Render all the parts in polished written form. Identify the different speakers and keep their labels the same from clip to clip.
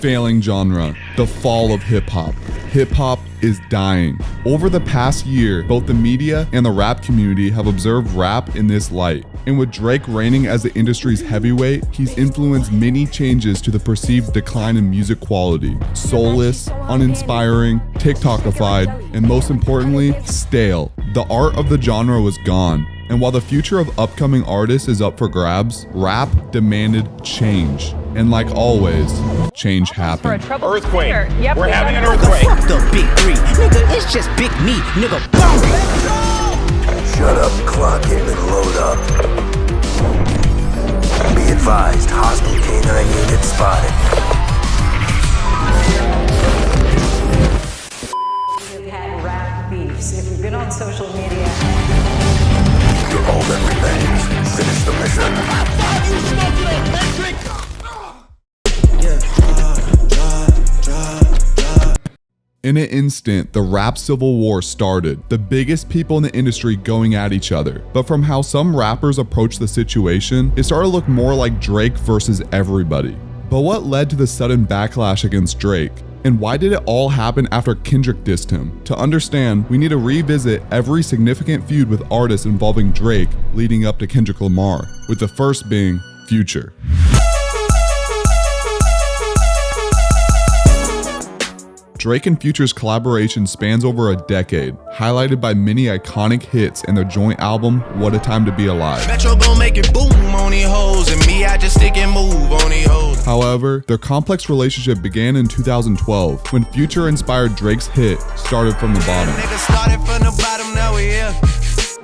Speaker 1: Failing genre, the fall of hip-hop. Hip-hop is dying. Over the past year, both the media and the rap community have observed rap in this light. And with Drake reigning as the industry's heavyweight, he's influenced many changes to the perceived decline in music quality. Soulless, uninspiring, TikTokified, and most importantly, stale. The art of the genre was gone. And while the future of upcoming artists is up for grabs, rap demanded change. And like always, change happened.
Speaker 2: Earthquake.
Speaker 3: Yep,
Speaker 2: We're having an earthquake.
Speaker 4: Fuck the big three. Nigga, it's just big me. Nigga, boom.
Speaker 5: Shut up, clock in and load up. Be advised, hostile canine unit spotted.
Speaker 6: We've had rap beefs. If you've been on social media.
Speaker 5: You're all that remains. Finish the mission.
Speaker 1: In an instant, the rap civil war started, the biggest people in the industry going at each other. But from how some rappers approached the situation, it started to look more like Drake versus everybody. But what led to the sudden backlash against Drake? And why did it all happen after Kendrick dissed him? To understand, we need to revisit every significant feud with artists involving Drake leading up to Kendrick Lamar, with the first being Future. Drake and Future's collaboration spans over a decade, highlighted by many iconic hits and their joint album, What a Time to Be Alive.
Speaker 7: Metro gon' make it boom on these hoes, and me, I just stick and move on these hoes.
Speaker 1: However, their complex relationship began in 2012, when Future inspired Drake's hit, Started from the Bottom.
Speaker 7: Nigga started from the bottom, now we here.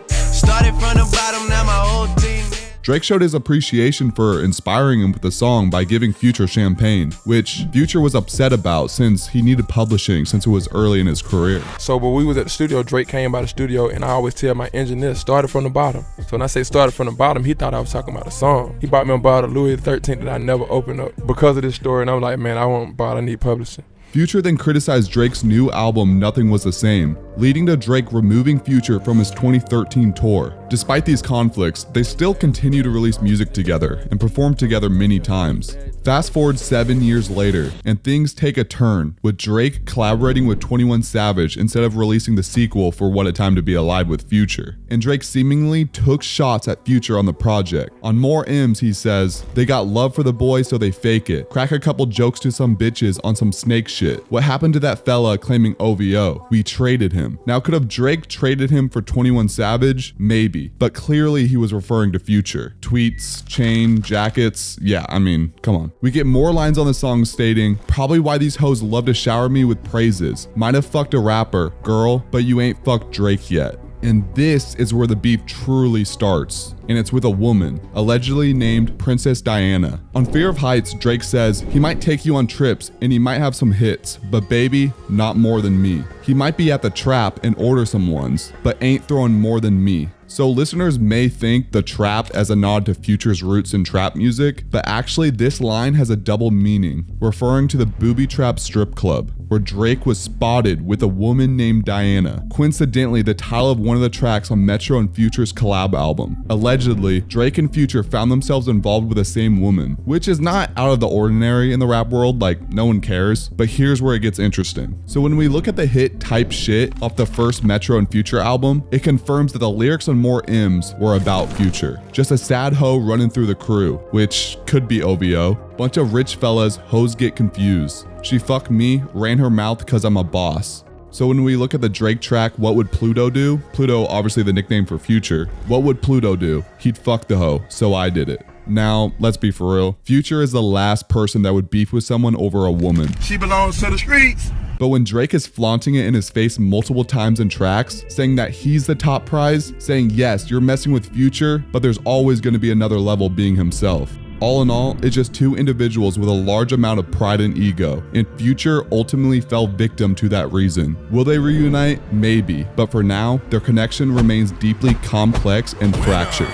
Speaker 7: Started from the bottom, now my whole team.
Speaker 1: Drake showed his appreciation for inspiring him with the song by giving Future champagne, which Future was upset about since he needed publishing since it was early in his career.
Speaker 8: So when we was at the studio, Drake came by the studio, and I always tell my engineer, started from the bottom. So when I say started from the bottom, he thought I was talking about a song. He bought me a bottle of Louis XIII that I never opened up because of this story, and I'm like, man, I want a bottle, I need publishing.
Speaker 1: Future then criticized Drake's new album, Nothing Was the Same, leading to Drake removing Future from his 2013 tour. Despite these conflicts, they still continue to release music together and perform together many times. Fast forward 7 years later, and things take a turn, with Drake collaborating with 21 Savage instead of releasing the sequel for What a Time to Be Alive with Future. And Drake seemingly took shots at Future on the project. On More M's, he says, "They got love for the boy, so they fake it. Crack a couple jokes to some bitches on some snake shit. What happened to that fella claiming OVO? We traded him." Now, could have Drake traded him for 21 Savage? Maybe, but clearly he was referring to Future. Tweets, chain, jackets, yeah, I mean, come on. We get more lines on the song stating, "Probably why these hoes love to shower me with praises. Might have fucked a rapper, girl, but you ain't fucked Drake yet." And this is where the beef truly starts. And it's with a woman, allegedly named Princess Diana. On Fear of Heights, Drake says, "He might take you on trips and he might have some hits, but baby, not more than me. He might be at the trap and order some ones, but ain't throwing more than me." So listeners may think the trap as a nod to Future's roots in trap music, but actually this line has a double meaning, referring to the Booby Trap strip club, where Drake was spotted with a woman named Diana, coincidentally the title of one of the tracks on Metro and Future's collab album. Allegedly, Drake and Future found themselves involved with the same woman, which is not out of the ordinary in the rap world, like no one cares, but here's where it gets interesting. So when we look at the hit Type Shit off the first Metro and Future album, it confirms that the lyrics on More M's were about Future. Just a sad hoe running through the crew, which could be OVO. Bunch of rich fellas, hoes get confused. She fucked me, ran her mouth cause I'm a boss. So when we look at the Drake track, What Would Pluto Do? Pluto, obviously the nickname for Future. What would Pluto do? He'd fuck the hoe, so I did it. Now, let's be for real. Future is the last person that would beef with someone over a woman.
Speaker 2: She belongs to the streets.
Speaker 1: But when Drake is flaunting it in his face multiple times in tracks, saying that he's the top prize, saying yes, you're messing with Future, but there's always going to be another level being himself. All in all, it's just two individuals with a large amount of pride and ego, and Future ultimately fell victim to that reason. Will they reunite? Maybe, but for now, their connection remains deeply complex and fractured.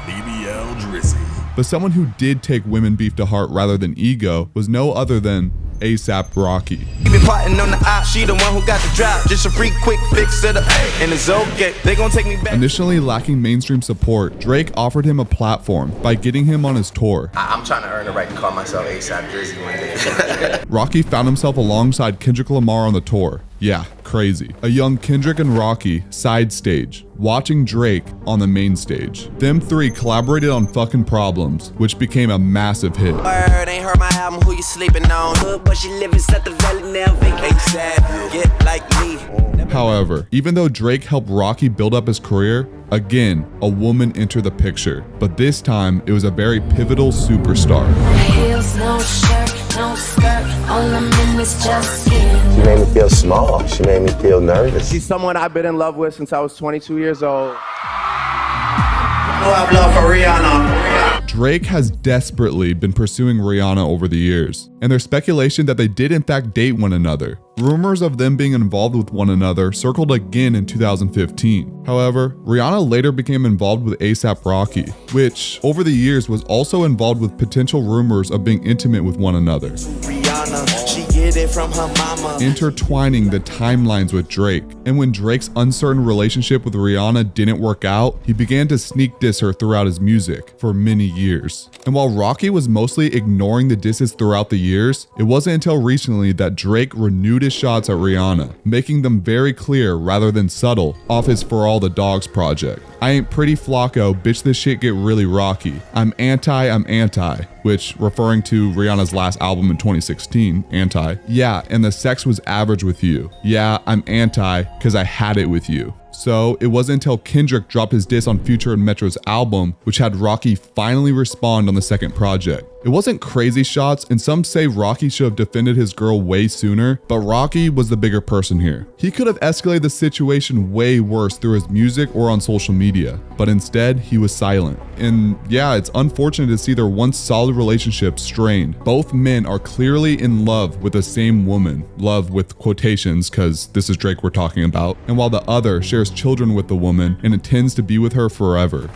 Speaker 5: BBL Drizzy.
Speaker 1: But someone who did take women beef to heart rather than ego was no other than A$AP Rocky.
Speaker 7: Keep it plotting on the op. She the one who got the drop. Just a free quick fix of the and it's okay. They gon' take me back.
Speaker 1: Initially lacking mainstream support, Drake offered him a platform by getting him on his tour.
Speaker 3: I'm trying to earn the right to call myself ASAP Drizzy one day.
Speaker 1: Rocky found himself alongside Kendrick Lamar on the tour. Yeah, crazy. A young Kendrick and Rocky side stage, watching Drake on the main stage. Them three collaborated on Fucking Problems, which became a massive hit.
Speaker 7: Word, ain't heard my album, who you sleeping on? But she living at the valley now, vacation. Get like me.
Speaker 1: However, even though Drake helped Rocky build up his career, again, a woman entered the picture. But this time, it was a very pivotal superstar.
Speaker 9: Heels, no shirt, no skirt, all I'm in is just skin.
Speaker 3: She made me feel small. She made me feel nervous.
Speaker 10: She's someone I've been in love with since I was 22 years old.
Speaker 3: I have love for Rihanna.
Speaker 1: Drake has desperately been pursuing Rihanna over the years, and there's speculation that they did in fact date one another. Rumors of them being involved with one another circled again in 2015. However, Rihanna later became involved with A$AP Rocky, which over the years was also involved with potential rumors of being intimate with one another.
Speaker 7: Rihanna, she get it from her mama.
Speaker 1: Intertwining the timelines with Drake, and when Drake's uncertain relationship with Rihanna didn't work out, he began to sneak diss her throughout his music for many years. And while Rocky was mostly ignoring the disses throughout the years, it wasn't until recently that Drake renewed his shots at Rihanna, making them very clear rather than subtle off his For All the Dogs project. I ain't pretty Flacco, bitch this shit get really rocky. I'm anti, which referring to Rihanna's last album in 2016, Anti. Yeah, and the sex was average with you. Yeah, I'm anti, cause I had it with you. So it wasn't until Kendrick dropped his diss on Future and Metro's album, which had Rocky finally respond on the second project. It wasn't crazy shots, and some say Rocky should have defended his girl way sooner, but Rocky was the bigger person here. He could have escalated the situation way worse through his music or on social media, but instead he was silent. And yeah, it's unfortunate to see their once solid relationship strained. Both men are clearly in love with the same woman, love with quotations because this is Drake we're talking about, and while the other shares children with the woman and intends to be with her forever.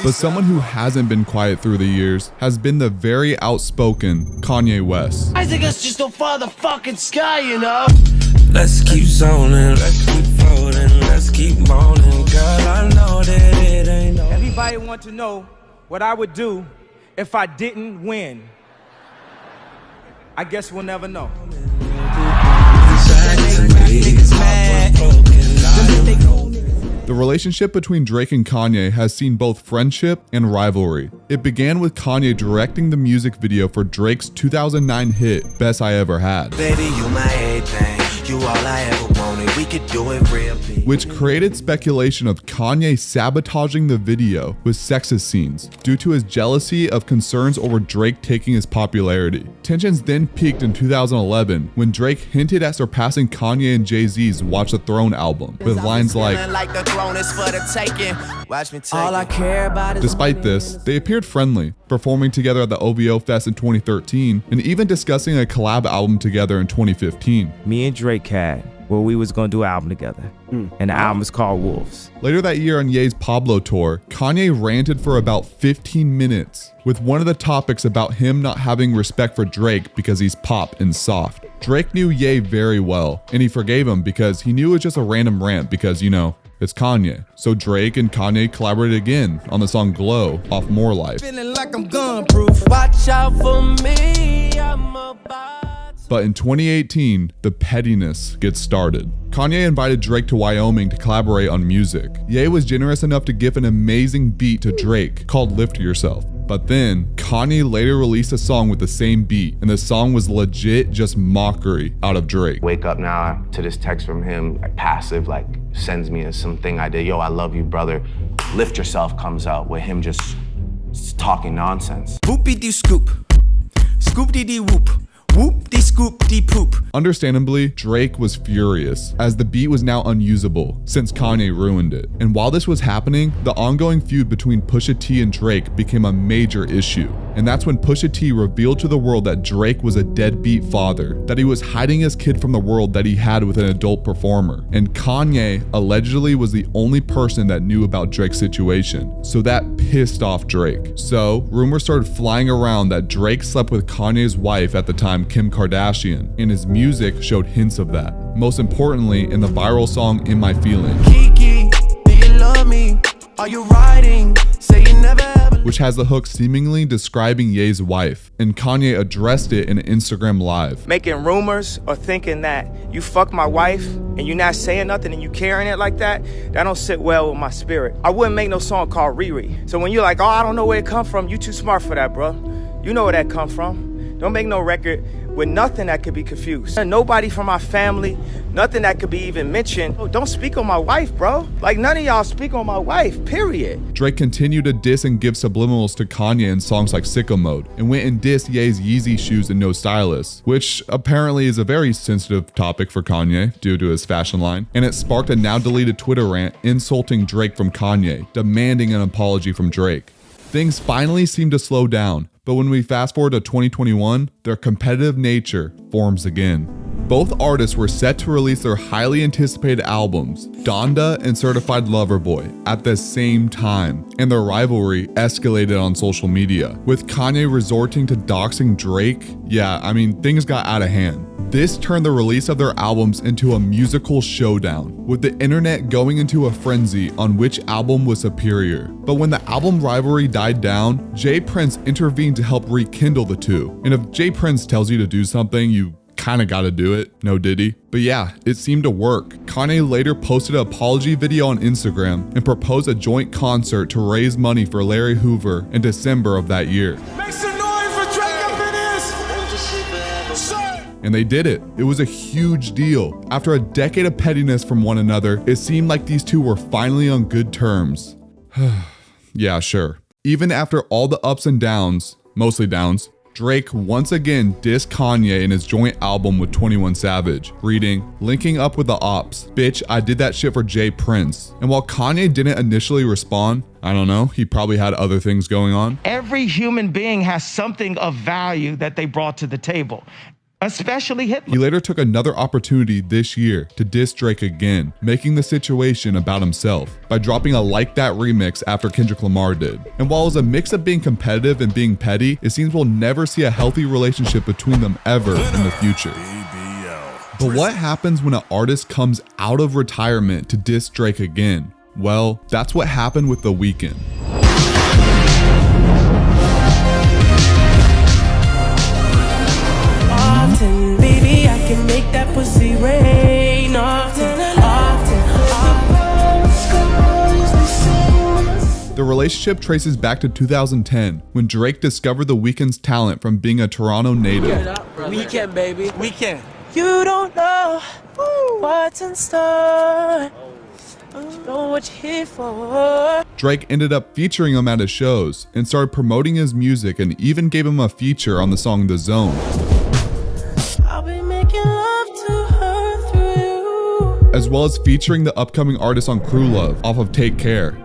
Speaker 1: But someone who hasn't been quiet through the years has been the very outspoken Kanye West.
Speaker 7: I think it's just a motherfucking sky, you know?
Speaker 11: Let's keep zoning, let's keep floating, let's keep moaning. Girl, I know that it ain't no.
Speaker 10: Everybody want to know what I would do if I didn't win. I guess we'll never know.
Speaker 1: The relationship between Drake and Kanye has seen both friendship and rivalry. It began with Kanye directing the music video for Drake's 2009 hit, Best I Ever Had.
Speaker 7: Baby, you my everything. You all I ever wanted. We could do it real big.
Speaker 1: Which created speculation of Kanye sabotaging the video with sexist scenes due to his jealousy of concerns over Drake taking his popularity. Tensions then peaked in 2011 when Drake hinted at surpassing Kanye and Jay-Z's Watch the Throne album with lines like,
Speaker 7: all I care about is.
Speaker 1: Despite this, they appeared friendly, performing together at the OVO Fest in 2013 and even discussing a collab album together in 2015.
Speaker 12: Me and Drake had where we was gonna do an album together, and the album is called Wolves.
Speaker 1: Later that year on Ye's Pablo tour, Kanye ranted for about 15 minutes with one of the topics about him not having respect for Drake because he's pop and soft. Drake knew Ye very well, and he forgave him because he knew it was just a random rant because, you know, it's Kanye. So Drake and Kanye collaborated again on the song Glow off More Life.
Speaker 7: Feeling like I'm gun-proof. Watch out for me. I'm about.
Speaker 1: But in 2018, the pettiness gets started. Kanye invited Drake to Wyoming to collaborate on music. Ye was generous enough to give an amazing beat to Drake called Lift Yourself. But then, Kanye later released a song with the same beat, and the song was legit just mockery out of Drake.
Speaker 3: Wake up now to this text from him, like passive, like sends me something I did. Yo, I love you, brother. Lift Yourself comes out with him just talking nonsense.
Speaker 7: Whoopie-dee scoop. Scoop-dee-dee whoop. Whoop-dee-scoop-dee-poop.
Speaker 1: Understandably, Drake was furious, as the beat was now unusable since Kanye ruined it. And while this was happening, the ongoing feud between Pusha T and Drake became a major issue. And that's when Pusha T revealed to the world that Drake was a deadbeat father, that he was hiding his kid from the world that he had with an adult performer. And Kanye allegedly was the only person that knew about Drake's situation. So that pissed off Drake. So rumors started flying around that Drake slept with Kanye's wife at the time, Kim Kardashian, and his music showed hints of that. Most importantly, in the viral song In My Feelings,
Speaker 7: Kiki, do you love me? Are you riding? Say you never ever.
Speaker 1: which has the hook seemingly describing Ye's wife, and Kanye addressed it in an Instagram live.
Speaker 10: Making rumors or thinking that you fuck my wife and you're not saying nothing and you carrying it like that don't sit well with my spirit. I wouldn't make no song called Riri. So when you're like, oh, I don't know where it come from, you too smart for that, bro. You know where that come from. Don't make no record with nothing that could be confused. And nobody from my family, nothing that could be even mentioned. Oh, don't speak on my wife, bro. Like, none of y'all speak on my wife, period.
Speaker 1: Drake continued to diss and give subliminals to Kanye in songs like Sicko Mode, and went and dissed Ye's Yeezy shoes and No Stylist, which apparently is a very sensitive topic for Kanye due to his fashion line. And it sparked a now deleted Twitter rant insulting Drake from Kanye, demanding an apology from Drake. Things finally seemed to slow down, but when we fast forward to 2021, their competitive nature forms again. Both artists were set to release their highly anticipated albums, Donda and Certified Lover Boy, at the same time, and their rivalry escalated on social media, with Kanye resorting to doxing Drake. Yeah, I mean, things got out of hand. This turned the release of their albums into a musical showdown, with the internet going into a frenzy on which album was superior. But when the album rivalry died down, Jay Prince intervened to help rekindle the two. And if Jay Prince tells you to do something, you kinda gotta do it, no diddy. But yeah, it seemed to work. Kanye later posted an apology video on Instagram and proposed a joint concert to raise money for Larry Hoover in December of that year.
Speaker 2: Make some noise for Drake up in this.
Speaker 1: And they did it. It was a huge deal. After a decade of pettiness from one another, it seemed like these two were finally on good terms. Yeah, sure. Even after all the ups and downs, mostly downs, Drake once again dissed Kanye in his joint album with 21 Savage, reading, "Linking up with the ops, bitch, I did that shit for Jay Prince." And while Kanye didn't initially respond, I don't know, he probably had other things going on.
Speaker 10: Every human being has something of value that they brought to the table, especially Hitler.
Speaker 1: He later took another opportunity this year to diss Drake again, making the situation about himself by dropping a Like That remix after Kendrick Lamar did. And while it was a mix of being competitive and being petty, it seems we'll never see a healthy relationship between them ever in the future. But what happens when an artist comes out of retirement to diss Drake again? Well, that's what happened with The Weeknd.
Speaker 11: Baby, I can make that pussy rain often.
Speaker 1: The relationship traces back to 2010, when Drake discovered The Weeknd's talent from being a Toronto native.
Speaker 11: Weekend, baby. Weekend. You don't know what's in store. Don't know what you're here for.
Speaker 1: Drake ended up featuring him at his shows and started promoting his music, and even gave him a feature on the song The Zone. As well as featuring the upcoming artist on Crew Love off of Take Care.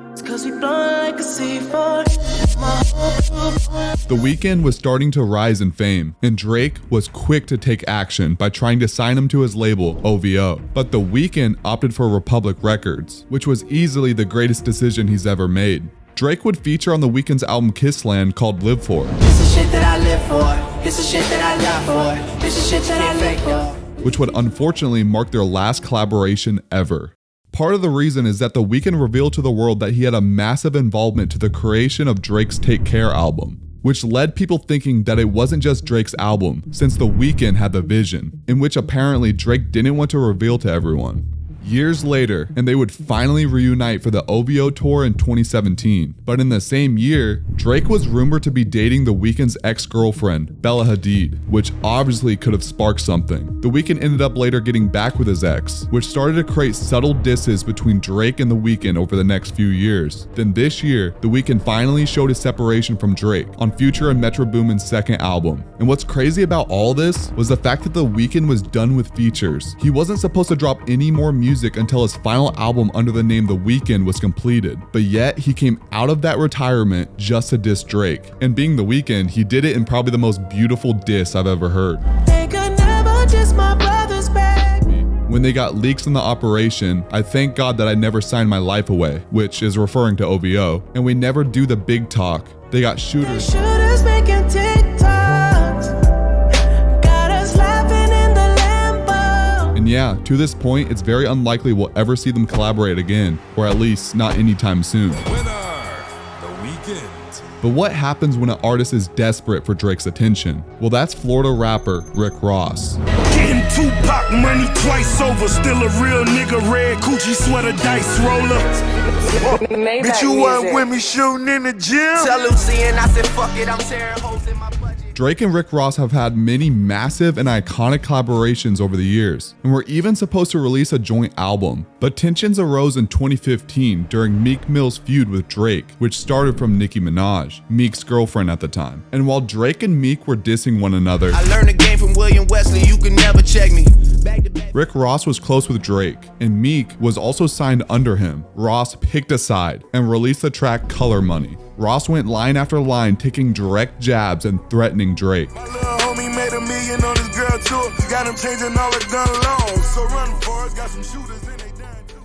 Speaker 1: The Weeknd was starting to rise in fame, and Drake was quick to take action by trying to sign him to his label, OVO. But The Weeknd opted for Republic Records, which was easily the greatest decision he's ever made. Drake would feature on The Weeknd's album Kissland called Live For.
Speaker 7: It's the shit that I live for. It's the shit that I die for. It's the shit that I live for.
Speaker 1: Which would unfortunately mark their last collaboration ever. Part of the reason is that The Weeknd revealed to the world that he had a massive involvement to the creation of Drake's Take Care album, which led people thinking that it wasn't just Drake's album, since The Weeknd had the vision, in which apparently Drake didn't want to reveal to everyone. Years later, and they would finally reunite for the OVO tour in 2017. But in the same year, Drake was rumored to be dating The Weeknd's ex-girlfriend, Bella Hadid, which obviously could have sparked something. The Weeknd ended up later getting back with his ex, which started to create subtle disses between Drake and The Weeknd over the next few years. Then this year, The Weeknd finally showed his separation from Drake on Future and Metro Boomin's second album. And what's crazy about all this was the fact that The Weeknd was done with features. He wasn't supposed to drop any more music music until his final album under the name The Weeknd was completed, but yet he came out of that retirement just to diss Drake. And being The Weeknd, he did it in probably the most beautiful diss I've ever heard.
Speaker 11: They could never diss my brother's back.
Speaker 1: When they got leaks in the operation, I thank God that I never signed my life away, which is referring to OVO, and we never do the big talk. They got shooters.
Speaker 11: Shooters making TikToks. Got us laughing in the Lambo.
Speaker 1: And yeah, to this point, it's very unlikely we'll ever see them collaborate again, or at least not anytime soon. But what happens when an artist is desperate for Drake's attention? Well, that's Florida rapper Rick Ross.
Speaker 2: Getting Tupac money twice over, still a real nigga, red Gucci sweater, dice roller. Bitch, you weren't with me shooting in the gym.
Speaker 7: Tell Lucy and I said, fuck it, I'm tearing holes in my budget.
Speaker 1: Drake and Rick Ross have had many massive and iconic collaborations over the years, and were even supposed to release a joint album. But tensions arose in 2015 during Meek Mill's feud with Drake, which started from Nicki Minaj, Meek's girlfriend at the time. And while Drake and Meek were dissing one another,
Speaker 7: I learned the game from William Wesley, you can never check me.
Speaker 1: Rick Ross was close with Drake, and Meek was also signed under him. Ross picked a side and released the track Color Money. Ross went line after line, taking direct jabs and threatening Drake.
Speaker 2: My little homie made $1 million on his girl tour. Got him changing all the gun loans. So run for it, got some shooters in they dying too.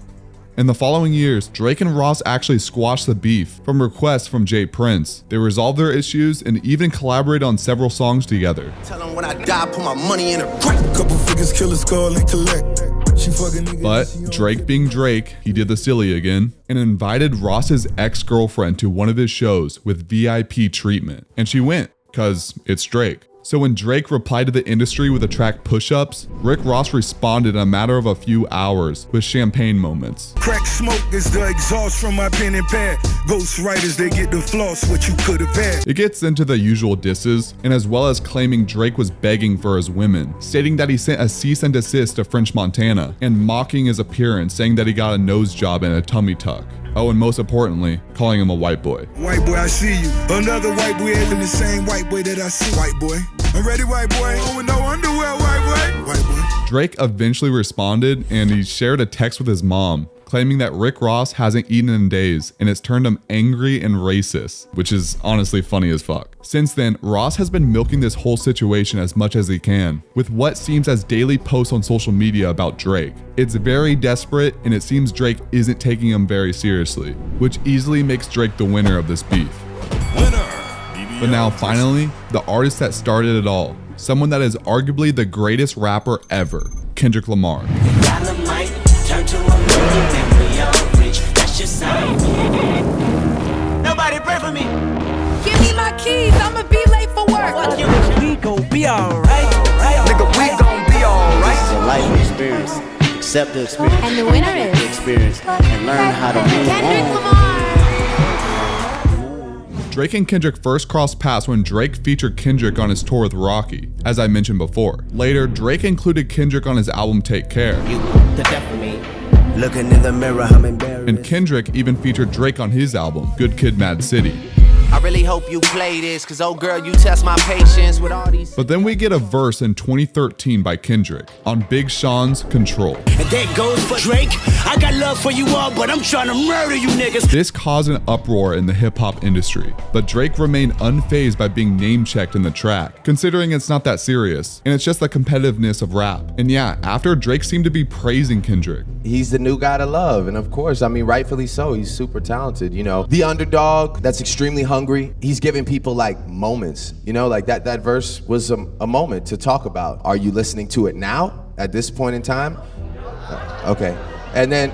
Speaker 1: In the following years, Drake and Ross actually squashed the beef from requests from Jay Prince. They resolved their issues and even collaborated on several songs together.
Speaker 7: Tell him when I die, put my money in a crack.
Speaker 2: Couple figures, kill a skull and collect. She fucking nigga.
Speaker 1: But Drake being Drake, he did the silly again and invited Ross's ex-girlfriend to one of his shows with VIP treatment. And she went, cause it's Drake. So when Drake replied to the industry with the track Push-Ups, Rick Ross responded in a matter of a few hours with champagne moments.
Speaker 2: Crack smoke is the exhaust from my pen and pad. Ghost writers, they get the floss what you could have had.
Speaker 1: It gets into the usual disses, and as well as claiming Drake was begging for his women, stating that he sent a cease and desist to French Montana, and mocking his appearance, saying that he got a nose job and a tummy tuck. Oh, and most importantly, calling him a white boy.
Speaker 2: White boy, I see you. Another white boy acting the same white boy that I see. White boy. I'm ready, white boy. Oh, with no underwear, white boy. White boy.
Speaker 1: Drake eventually responded, and he shared a text with his mom, claiming that Rick Ross hasn't eaten in days, and it's turned him angry and racist, which is honestly funny as fuck. Since then, Ross has been milking this whole situation as much as he can, with what seems as daily posts on social media about Drake. It's very desperate, and it seems Drake isn't taking him very seriously, which easily makes Drake the winner of this beef. But now finally, the artist that started it all, someone that is arguably the greatest rapper ever, Kendrick Lamar.
Speaker 11: Nobody pray for me.
Speaker 9: Give me my keys, I'ma be late for work.
Speaker 11: We gon' be alright.
Speaker 7: Nigga, we gon' be alright.
Speaker 13: It's a life experience. Accept the experience.
Speaker 9: And the winner is
Speaker 13: the experience and learn how to move
Speaker 9: Kendrick
Speaker 13: on.
Speaker 9: Lamar.
Speaker 1: Drake and Kendrick first crossed paths when Drake featured Kendrick on his tour with Rocky, as I mentioned before. Later, Drake included Kendrick on his album Take Care.
Speaker 13: You, the death of me. Looking in the mirror, I'm embarrassed.
Speaker 1: And Kendrick even featured Drake on his album, Good Kid, Mad City.
Speaker 7: I really hope you play this, cause oh girl, you test my patience with all these.
Speaker 1: But then we get a verse in 2013 by Kendrick on Big Sean's Control.
Speaker 11: And that goes for Drake. I got love for you all, but I'm trying to murder you niggas.
Speaker 1: This caused an uproar in the hip-hop industry, but Drake remained unfazed by being name-checked in the track, considering it's not that serious, and it's just the competitiveness of rap. And yeah, after Drake seemed to be praising Kendrick.
Speaker 3: He's the new guy to love, and of course, I mean, rightfully so. He's super talented, you know. The underdog that's extremely hungry. He's giving people like moments, you know, like that verse was a moment to talk about. Are you listening to it now at this point in time? Okay. And then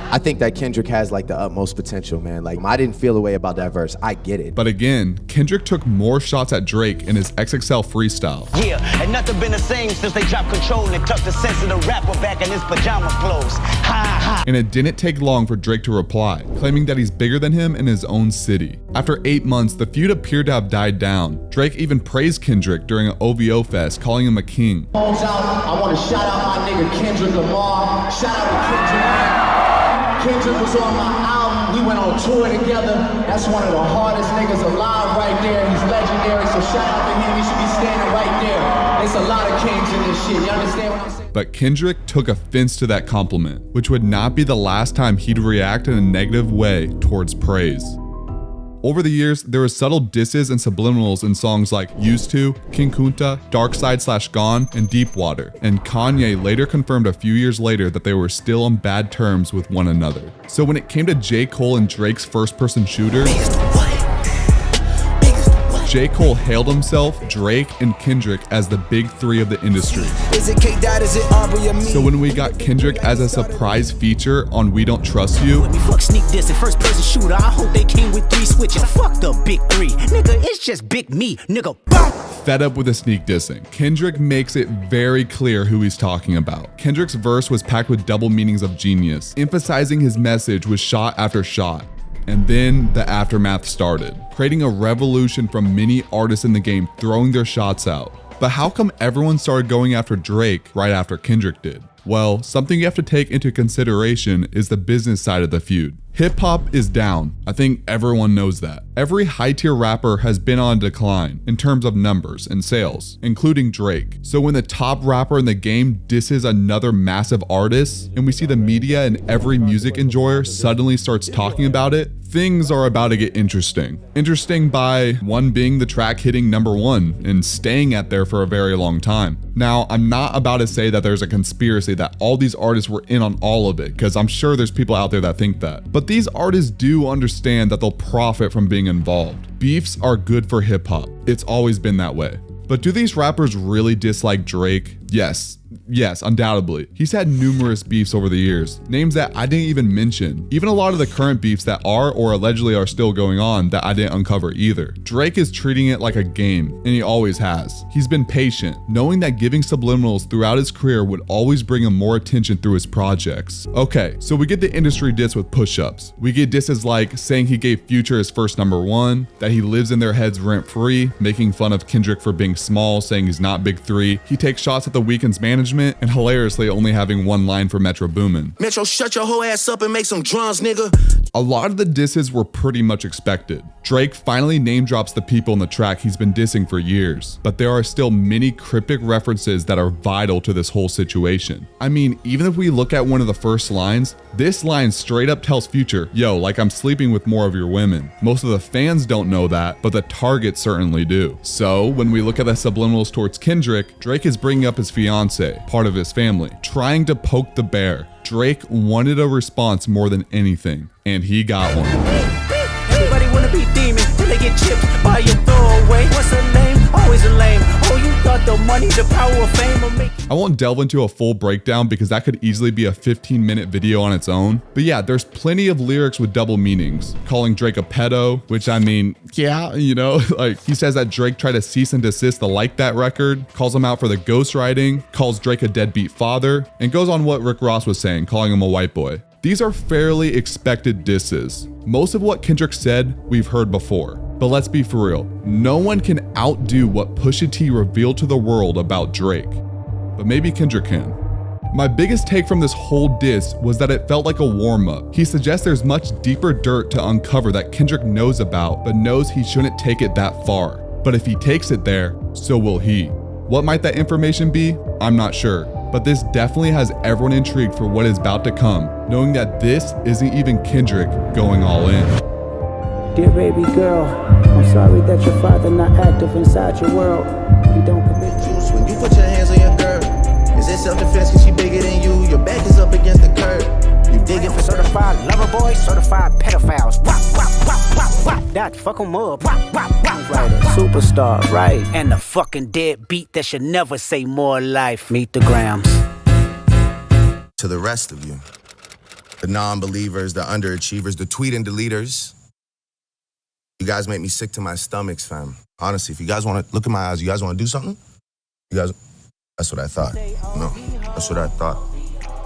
Speaker 3: I think that Kendrick has like the utmost potential, man. Like I didn't feel a way about that verse. I get it.
Speaker 1: But again, Kendrick took more shots at Drake in his XXL freestyle.
Speaker 11: Yeah, and nothing been the same since they dropped Control and tucked the sense of the rapper back in his pajama clothes. Ha ha.
Speaker 1: And it didn't take long for Drake to reply, claiming that he's bigger than him in his own city. After 8 months, the feud appeared to have died down. Drake even praised Kendrick during an OVO fest, calling him a king.
Speaker 14: I want to shout out my nigga Kendrick Lamar. Shout out to Kendrick. Kendrick was on my album. We went on tour together. That's one of the hardest niggas alive right there. He's legendary, so shout out to him. He should be standing right there. It's a lot of kings in this shit, you understand what I'm saying?
Speaker 1: But Kendrick took offense to that compliment, which would not be the last time he'd react in a negative way towards praise. Over the years, there were subtle disses and subliminals in songs like Used To, King Kunta, Dark Side / Gone, and Deep Water, and Kanye later confirmed a few years later that they were still on bad terms with one another. So when it came to J. Cole and Drake's first-person shooter, J. Cole hailed himself, Drake, and Kendrick as the big three of the industry.
Speaker 7: Is it K-Dot, is it Aubrey or me?
Speaker 1: So when we got Kendrick as a surprise feature on We Don't Trust You,
Speaker 4: Fuck sneak this and first person shooter. I hope they came with 3 switches. Fuck the big 3. Nigga, it's just big me. Nigga, boom.
Speaker 1: fed up with the sneak dissing, Kendrick makes it very clear who he's talking about. Kendrick's verse was packed with double meanings of genius, emphasizing his message with shot after shot. And then the aftermath started, creating a revolution from many artists in the game throwing their shots out. But how come everyone started going after Drake right after Kendrick did? Well, something you have to take into consideration is the business side of the feud. Hip hop is down. I think everyone knows that. Every high tier rapper has been on decline in terms of numbers and sales, including Drake. So when the top rapper in the game disses another massive artist, and we see the media and every music enjoyer suddenly starts talking about it, things are about to get interesting. Interesting by one being the track hitting #1 and staying at there for a very long time. Now, I'm not about to say that there's a conspiracy that all these artists were in on all of it, because I'm sure there's people out there that think that. But these artists do understand that they'll profit from being involved. Beefs are good for hip hop. It's always been that way. But do these rappers really dislike Drake? Yes, undoubtedly. He's had numerous beefs over the years, names that I didn't even mention. Even a lot of the current beefs that are or allegedly are still going on that I didn't uncover either. Drake is treating it like a game, and he always has. He's been patient, knowing that giving subliminals throughout his career would always bring him more attention through his projects. Okay, so we get the industry diss with push-ups. We get disses like saying he gave Future his first #1, that he lives in their heads rent-free, making fun of Kendrick for being small, saying he's not big 3. He takes shots at the Weeknd's management, and hilariously only having one line for Metro Boomin.
Speaker 7: Metro, shut your whole ass up and make some drums, nigga.
Speaker 1: A lot of the disses were pretty much expected. Drake finally name drops the people in the track he's been dissing for years, but there are still many cryptic references that are vital to this whole situation. I mean, even if we look at one of the first lines, this line straight up tells Future, yo, like I'm sleeping with more of your women. Most of the fans don't know that, but the targets certainly do. So when we look at the subliminals towards Kendrick, Drake is bringing up his fiance, part of his family, trying to poke the bear. Drake wanted a response more than anything, and he got one.
Speaker 4: Everybody wanna be demon till they get chipped by your throwaway. What's her name? Always a lame. Oh, you thought the money, the power of fame will make.
Speaker 1: I won't delve into a full breakdown because that could easily be a 15-minute video on its own. But yeah, there's plenty of lyrics with double meanings. Calling Drake a pedo, which I mean, yeah, you know, like he says that Drake tried to cease and desist the Like That record, calls him out for the ghostwriting, calls Drake a deadbeat father, and goes on what Rick Ross was saying, calling him a white boy. These are fairly expected disses. Most of what Kendrick said, we've heard before. But let's be for real, no one can outdo what Pusha T revealed to the world about Drake. But maybe Kendrick can. My biggest take from this whole diss was that it felt like a warm-up. He suggests there's much deeper dirt to uncover that Kendrick knows about, but knows he shouldn't take it that far. But if he takes it there, so will he. What might that information be? I'm not sure. But this definitely has everyone intrigued for what is about to come, knowing that this isn't even Kendrick going all in.
Speaker 15: Dear baby girl, I'm sorry that your father not active inside your world. You don't commit juice
Speaker 13: when you put your hands on your girl. Is it self-defense cause she bigger than you? Your back is up against the curb. You digging for
Speaker 4: certified lover boys, certified pedophiles. Wop, wop, wop, wop, wop. That fuck 'em up. Wop, wop, wop,
Speaker 15: right, a superstar, right?
Speaker 4: And the fucking deadbeat that should never say more life. Meet the grams.
Speaker 16: To the rest of you, the non-believers, the underachievers, the tweet and deleters, you guys make me sick to my stomachs, fam. Honestly, if you guys want to look in my eyes, you guys want to do something? You guys, that's what I thought. No, that's what I thought.